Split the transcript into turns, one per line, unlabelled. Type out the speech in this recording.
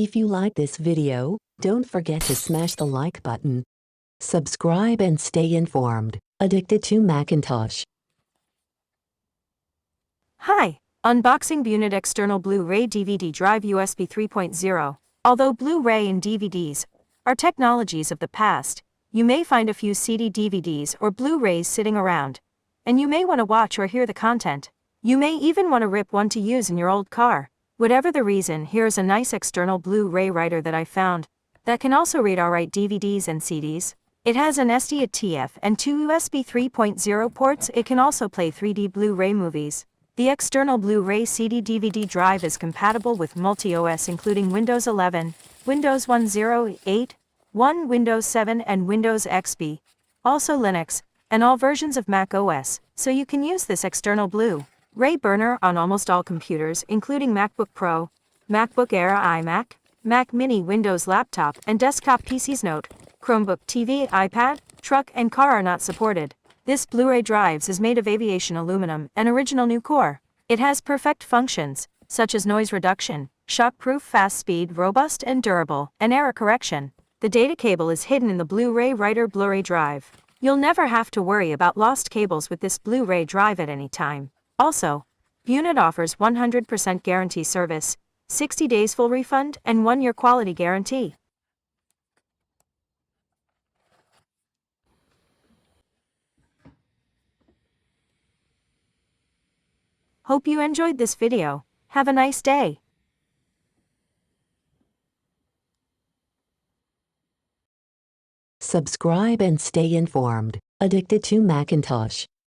If you like this video, don't forget to smash the like button. Subscribe and stay informed. Addicted to Macintosh.
Hi, unboxing BUNUD external Blu-ray DVD drive USB 3.0. Although Blu-ray and DVDs are technologies of the past, you may find a few CD DVDs or Blu-rays sitting around, and you may want to watch or hear the content. You may even want to rip one to use in your old car. Whatever the reason, here's a nice external Blu-ray writer that I found that can also read alright DVDs and CDs. It has an SD TF and two USB 3.0 ports. It can also play 3D Blu-ray movies. The external Blu-ray CD DVD drive is compatible with multi-OS including Windows 11, Windows 10.8, Windows 7 and Windows XP, also Linux, and all versions of Mac OS, so you can use this external Blu-ray burner on almost all computers including MacBook Pro, MacBook Air iMac, Mac Mini, Windows laptop and desktop PCs. Note: Chromebook, TV, iPad, truck and car are not supported. This Blu-ray drive is made of aviation aluminum and original new core. It has perfect functions, such as noise reduction, shockproof, fast speed, robust and durable, and error correction. The data cable is hidden in the Blu-ray writer Blu-ray drive. You'll never have to worry about lost cables with this Blu-ray drive at any time. Also, BUNUD offers 100% guarantee service, 60 days full refund, and 1-year quality guarantee. Hope you enjoyed this video. Have a nice day.
Subscribe and stay informed. Addicted to Macintosh.